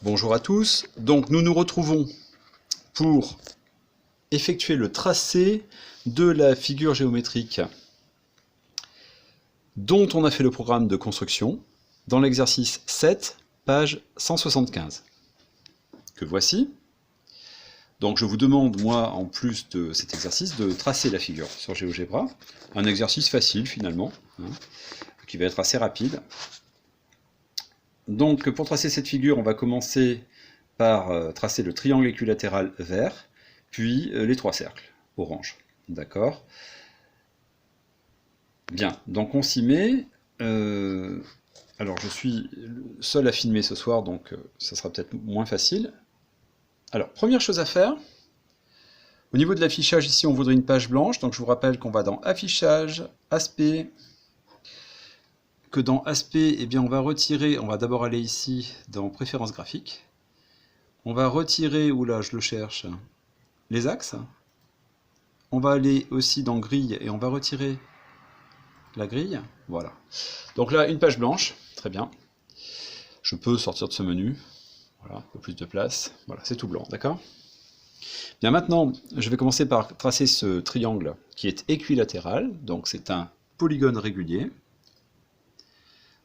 Bonjour à tous, donc nous nous retrouvons pour effectuer le tracé de la figure géométrique dont on a fait le programme de construction dans l'exercice 7, page 175, que voici. Donc je vous demande, moi, en plus de cet exercice, de tracer la figure sur GeoGebra, un exercice facile finalement, qui va être assez rapide. Donc pour tracer cette figure, on va commencer par tracer le triangle équilatéral vert, puis les trois cercles orange. D'accord? Bien, donc on s'y met. Alors je suis seul à filmer ce soir, donc ça sera peut-être moins facile. Alors, première chose à faire, au niveau de l'affichage, ici on voudrait une page blanche, donc je vous rappelle qu'on va dans Affichage, Aspect, que dans Aspect, eh bien, on va retirer, on va d'abord aller ici dans Préférences graphiques, on va retirer, oula, je le cherche, les axes, on va aller aussi dans Grille et on va retirer la grille, voilà. Donc là, une page blanche, très bien. Je peux sortir de ce menu, voilà, un peu plus de place, voilà, c'est tout blanc, d'accord? Bien maintenant, je vais commencer par tracer ce triangle qui est équilatéral, donc c'est un polygone régulier.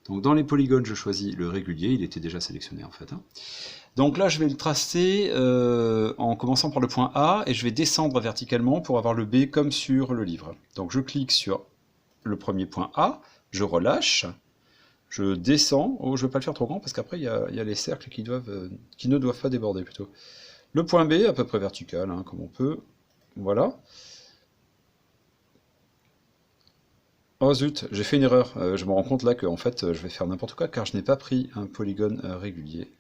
Donc dans les polygones, je choisis le régulier, il était déjà sélectionné en fait. Donc là, je vais le tracer en commençant par le point A, et je vais descendre verticalement pour avoir le B comme sur le livre. Donc je clique sur le premier point A, je relâche, je descends, oh, je ne vais pas le faire trop grand parce qu'après il y a les cercles qui ne doivent pas déborder plutôt. Le point B, à peu près vertical, hein, comme on peut, voilà. Oh zut, j'ai fait une erreur, je me rends compte là que en fait je vais faire n'importe quoi car je n'ai pas pris un polygone régulier.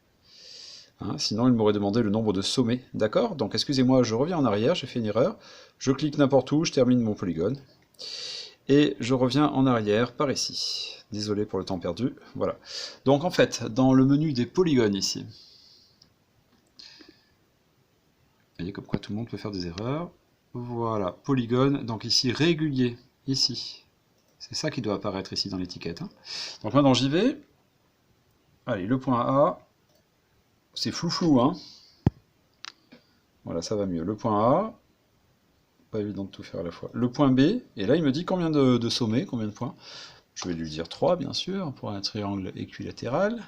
Hein, sinon il m'aurait demandé le nombre de sommets, d'accord? Donc excusez-moi, je reviens en arrière, j'ai fait une erreur, je clique n'importe où, je termine mon polygone, et je reviens en arrière par ici. Désolé pour le temps perdu, voilà. Donc en fait, dans le menu des polygones ici, vous voyez comme quoi tout le monde peut faire des erreurs, voilà, polygone, donc ici régulier, ici. C'est ça qui doit apparaître ici dans l'étiquette. Hein. Donc maintenant j'y vais. Allez, le point A. C'est flou, hein. Voilà, ça va mieux. Le point A. Pas évident de tout faire à la fois. Le point B. Et là, il me dit combien de sommets, combien de points. Je vais lui dire 3, bien sûr, pour un triangle équilatéral.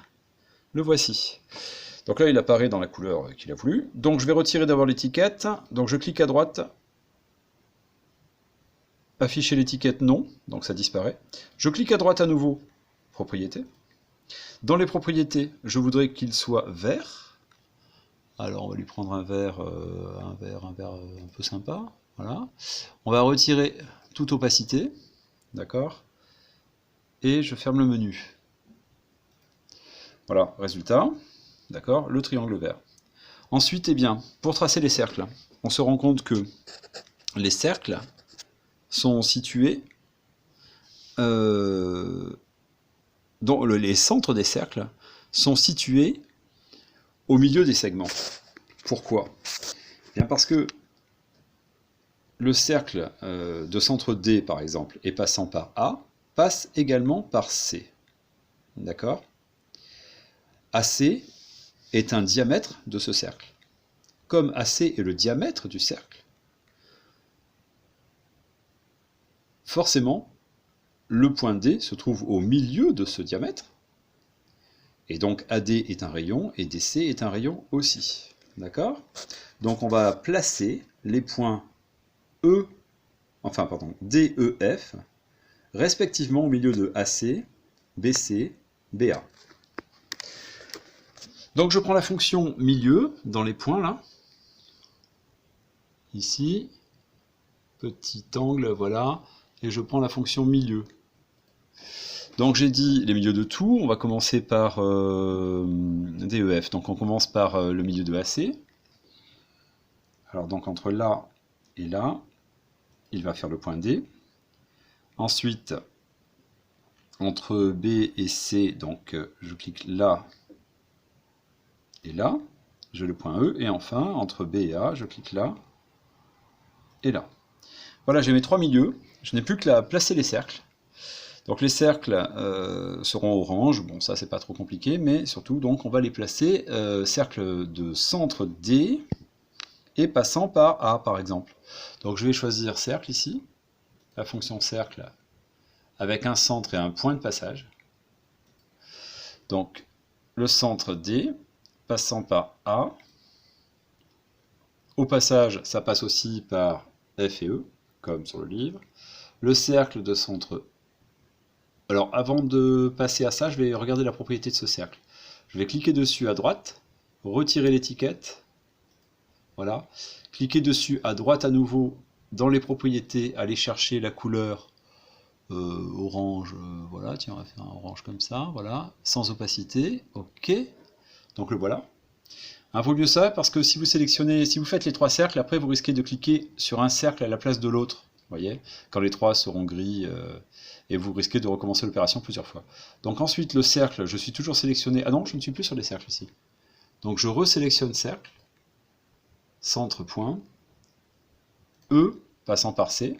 Le voici. Donc là, il apparaît dans la couleur qu'il a voulu. Donc je vais retirer d'abord l'étiquette. Donc je clique à droite. Afficher l'étiquette non, donc ça disparaît. Je clique à droite à nouveau, propriétés. Dans les propriétés, je voudrais qu'il soit vert. Alors on va lui prendre un vert un peu sympa. Voilà. On va retirer toute opacité, d'accord. Et je ferme le menu. Voilà, résultat, d'accord, le triangle vert. Ensuite, eh bien, pour tracer les cercles, on se rend compte que les cercles sont situés dont les centres des cercles sont situés au milieu des segments. Pourquoi? Bien parce que le cercle de centre D, par exemple, et passant par A, passe également par C. D'accord? AC est un diamètre de ce cercle. Comme AC est le diamètre du cercle, forcément, le point D se trouve au milieu de ce diamètre, et donc AD est un rayon, et DC est un rayon aussi. D'accord? Donc on va placer les points D, E, F, respectivement au milieu de AC, BC, BA. Donc je prends la fonction milieu dans les points là, ici, petit angle, voilà, et je prends la fonction milieu. Donc j'ai dit les milieux de tout, on va commencer par DEF, donc on commence par le milieu de AC. Alors donc entre là et là, il va faire le point D. Ensuite, entre B et C, donc je clique là et là, j'ai le point E. Et enfin, entre B et A, je clique là et là. Voilà, j'ai mes trois milieux, je n'ai plus qu'à placer les cercles. Donc les cercles seront orange, bon ça c'est pas trop compliqué, mais surtout donc on va les placer cercle de centre D et passant par A par exemple. Donc je vais choisir cercle ici, la fonction cercle avec un centre et un point de passage. Donc le centre D passant par A. Au passage, ça passe aussi par F et E, comme sur le livre. Le cercle de centre. Alors avant de passer à ça, je vais regarder la propriété de ce cercle. Je vais cliquer dessus à droite, retirer l'étiquette. Voilà. Cliquer dessus à droite à nouveau dans les propriétés, aller chercher la couleur orange. Voilà, tiens, on va faire un orange comme ça. Voilà, sans opacité. OK. Donc le voilà. Il vaut mieux ça parce que si vous sélectionnez, si vous faites les 3 cercles, après vous risquez de cliquer sur un cercle à la place de l'autre. Vous voyez, quand les 3 seront gris, et vous risquez de recommencer l'opération plusieurs fois. Donc ensuite le cercle, je suis toujours sélectionné. Ah non, je ne suis plus sur les cercles ici. Donc je resélectionne cercle, centre point, E passant par C.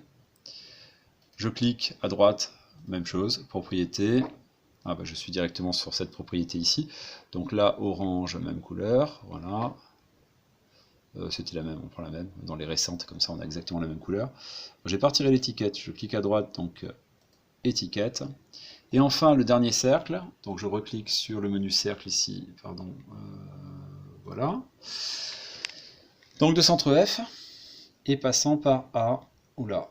Je clique à droite, même chose, propriété. Ah bah je suis directement sur cette propriété ici. Donc là, orange, même couleur, voilà. C'était la même, on prend la même. Dans les récentes, comme ça on a exactement la même couleur. Je vais pas retirer l'étiquette, je clique à droite, donc étiquette. Et enfin le dernier cercle, donc je reclique sur le menu cercle ici, pardon, voilà. Donc de centre F, et passant par A. Oula,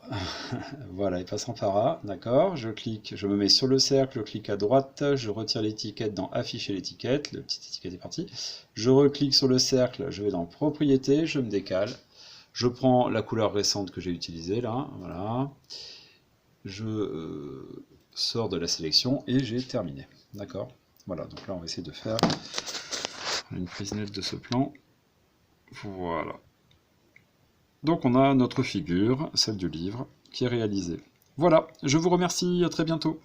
voilà, et passant par A, d'accord, je clique, je me mets sur le cercle, je clique à droite, je retire l'étiquette dans afficher l'étiquette, le petit étiquette est parti, je reclique sur le cercle, je vais dans propriété, je me décale, je prends la couleur récente que j'ai utilisée là, voilà, je sors de la sélection et j'ai terminé, d'accord, voilà, donc là on va essayer de faire une prise nette de ce plan, voilà. Donc on a notre figure, celle du livre, qui est réalisée. Voilà, je vous remercie, à très bientôt.